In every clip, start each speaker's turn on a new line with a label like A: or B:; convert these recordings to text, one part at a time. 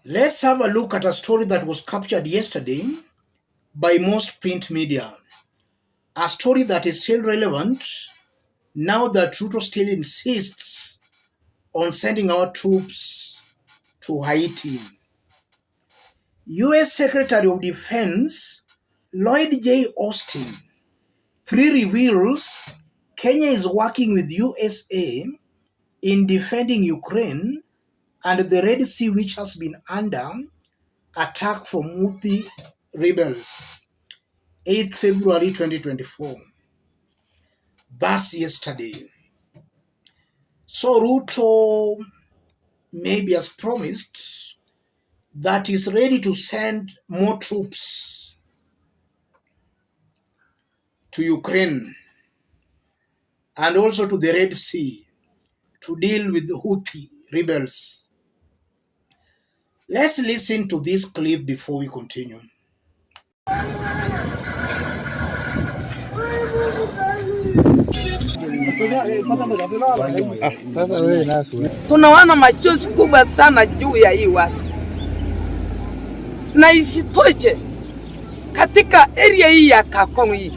A: Let's have a look at a story that was captured yesterday by most print media. A story that is still relevant now that Ruto still insists on sending our troops to Haiti. US Secretary of Defense Lloyd J. Austin reveals Kenya is working with USA in defending Ukraine and the Red Sea, which has been under attack from Houthi rebels. 8th February 2024. That's yesterday. So Ruto maybe has promised that he's ready to send more troops to Ukraine and also to the Red Sea to deal with the Houthi rebels. Let's listen to this clip before we continue.
B: Tunaona machozi kubwa sana juu ya hii watu, na isitoshe katika area hii ya Kakong hii,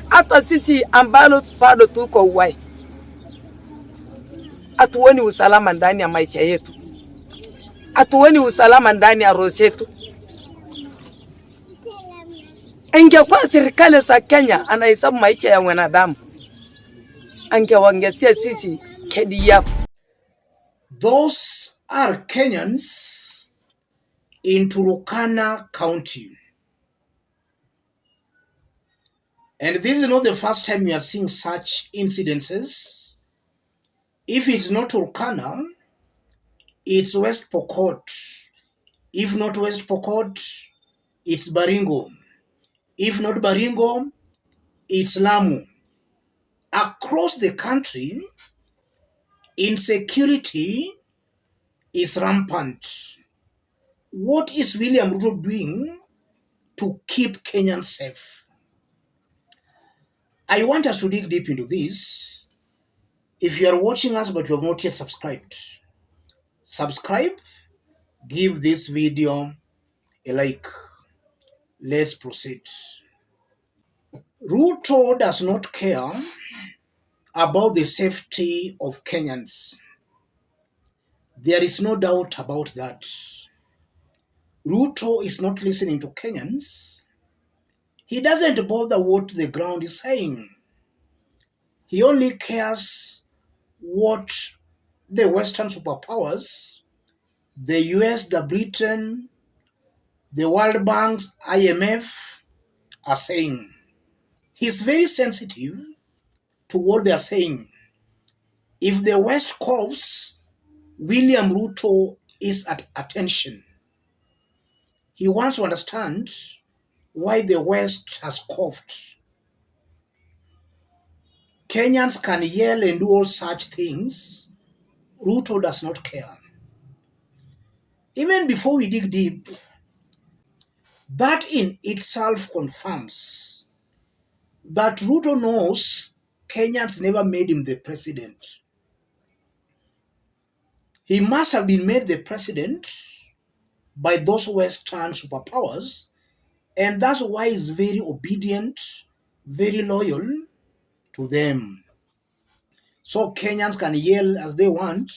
B: hata sisi ambalo bado tuko uwai, hatuoni usalama ndani ya maisha yetu, hatuoni usalama ndani ya roho yetu. Ingekuwa serikali za Kenya anahesabu maisha ya wanadamu, angewaongezea sisi KDF.
A: Those are Kenyans in Turkana County. And this is not the first time we are seeing such incidences. If it's not Turkana, it's West Pokot. If not West Pokot, it's Baringo. If not Baringo, it's Lamu. Across the country, insecurity is rampant. What is William Ruto doing to keep Kenyans safe? I want us to dig deep into this. If you are watching us but you have not yet subscribed, subscribe, give this video a like. Let's proceed. Ruto does not care about the safety of Kenyans. There is no doubt about that. Ruto is not listening to Kenyans. He doesn't bother what the ground is saying. He only cares what the Western superpowers, the US, the Britain, the World Bank, IMF are saying. He's very sensitive to what they are saying. If the West coughs, William Ruto is at attention. He wants to understand why the West has coughed. Kenyans can yell and do all such things. Ruto does not care. Even before we dig deep, that in itself confirms that Ruto knows Kenyans never made him the president. He must have been made the president by those Western superpowers, and that's why he's very obedient, very loyal to them. So Kenyans can yell as they want.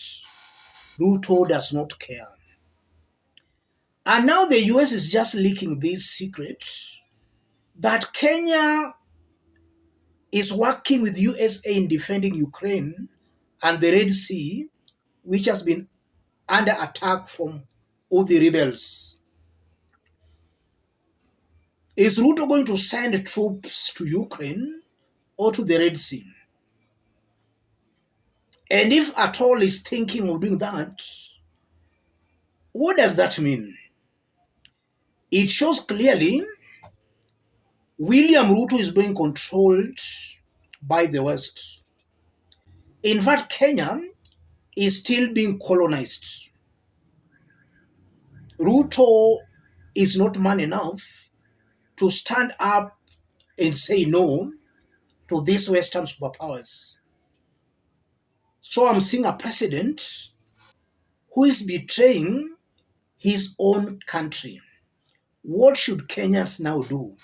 A: Ruto does not care. And now the US is just leaking this secret that Kenya is working with USA in defending Ukraine and the Red Sea, which has been under attack from Houthi rebels. Is Ruto going to send troops to Ukraine or to the Red Sea? And if at all is thinking of doing that, what does that mean? It shows clearly William Ruto is being controlled by the West. In fact, Kenya is still being colonized. Ruto is not man enough to stand up and say no to these Western superpowers. So I'm seeing a president who is betraying his own country. What should Kenyans now do?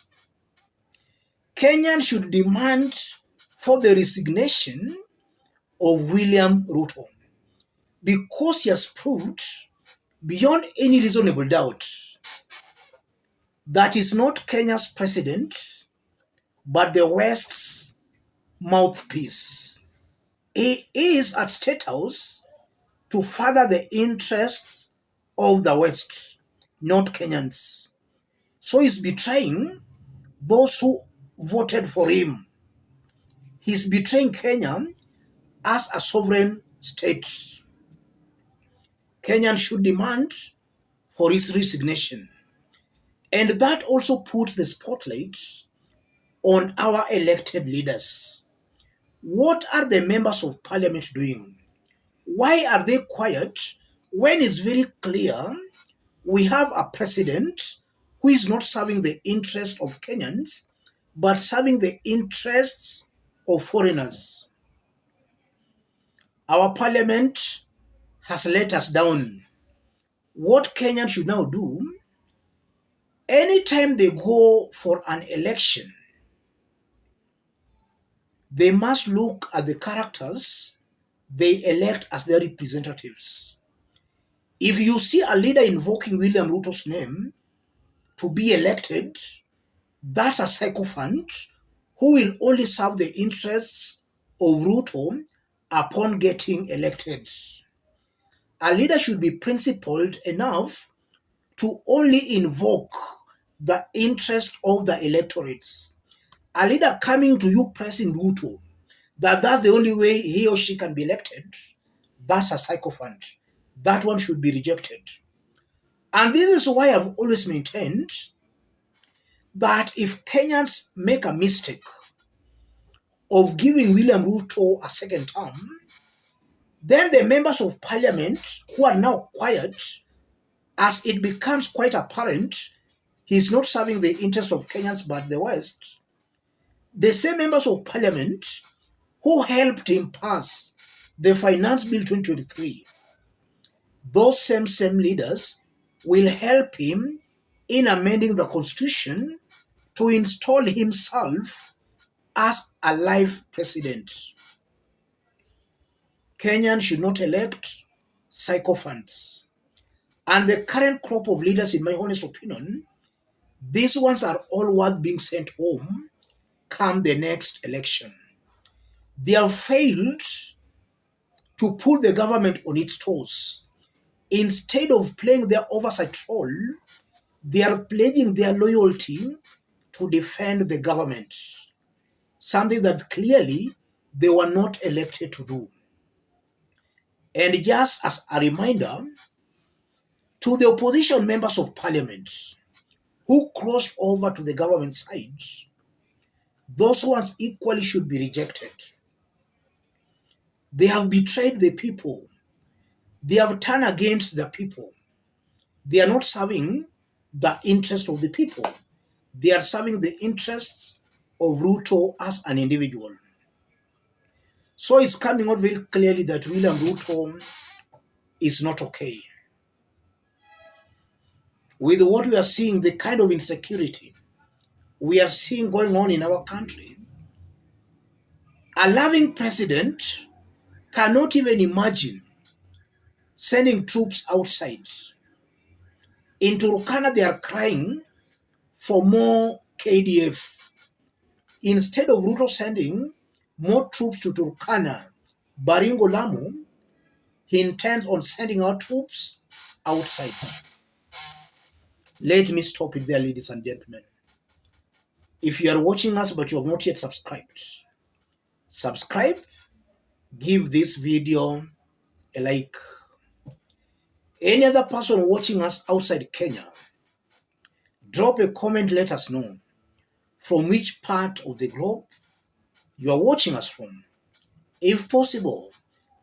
A: Kenyans should demand for the resignation of William Ruto because he has proved beyond any reasonable doubt that he's not Kenya's president but the West's mouthpiece. He is at State House to further the interests of the West, not Kenyans. So he's betraying those who voted for him. He's betraying Kenya as a sovereign state. Kenyans should demand for his resignation. And that also puts the spotlight on our elected leaders. What are the members of parliament doing? Why are they quiet when it's very clear we have a president who is not serving the interests of Kenyans, but serving the interests of foreigners? Our parliament has let us down. What Kenyans should now do, anytime they go for an election, they must look at the characters they elect as their representatives. If you see a leader invoking William Ruto's name to be elected, that's a sycophant who will only serve the interests of Ruto upon getting elected. A leader should be principled enough to only invoke the interest of the electorates. A leader coming to you pressing Ruto that's the only way he or she can be elected, that's a sycophant. That one should be rejected. And this is why I've always maintained that if Kenyans make a mistake of giving William Ruto a second term, then the members of parliament who are now quiet, as it becomes quite apparent he's not serving the interests of Kenyans but the West, the same members of parliament who helped him pass the Finance Bill 2023, those same leaders will help him in amending the constitution to install himself as a life president. Kenyans should not elect sycophants. And the current crop of leaders, in my honest opinion, these ones are all worth being sent home come the next election. They have failed to put the government on its toes. Instead of playing their oversight role, they are pledging their loyalty to defend the government, something that clearly they were not elected to do. And just as a reminder to the opposition members of parliament who crossed over to the government side, those ones equally should be rejected. They have betrayed the people. They have turned against the people. They are not serving the interest of the people. They are serving the interests of Ruto as an individual. So it's coming out very clearly that William Ruto is not okay. With what we are seeing, the kind of insecurity we are seeing going on in our country, a loving president cannot even imagine sending troops outside. In Turkana, they are crying for more KDF. Instead of Ruto sending more troops to Turkana, Baringo, Lamu, he intends on sending our troops outside. Let me stop it there, ladies and gentlemen. If you are watching us but you have not yet subscribed, subscribe, give this video a like. Any other person watching us outside Kenya, drop a comment, let us know from which part of the globe you are watching us from. If possible,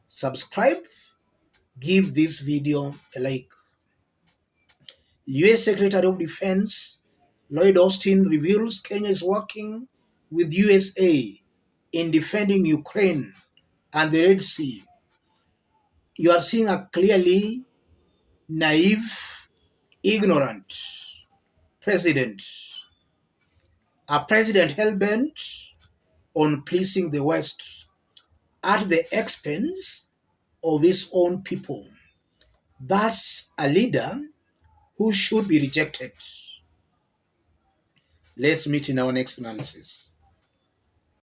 A: subscribe, give this video a like. US Secretary of Defense Lloyd Austin reveals Kenya is working with USA in defending Ukraine and the Red Sea. You are seeing a clearly naive ignorant president, a president hell-bent on pleasing the West at the expense of his own people. That's a leader who should be rejected. Let's meet in our next analysis.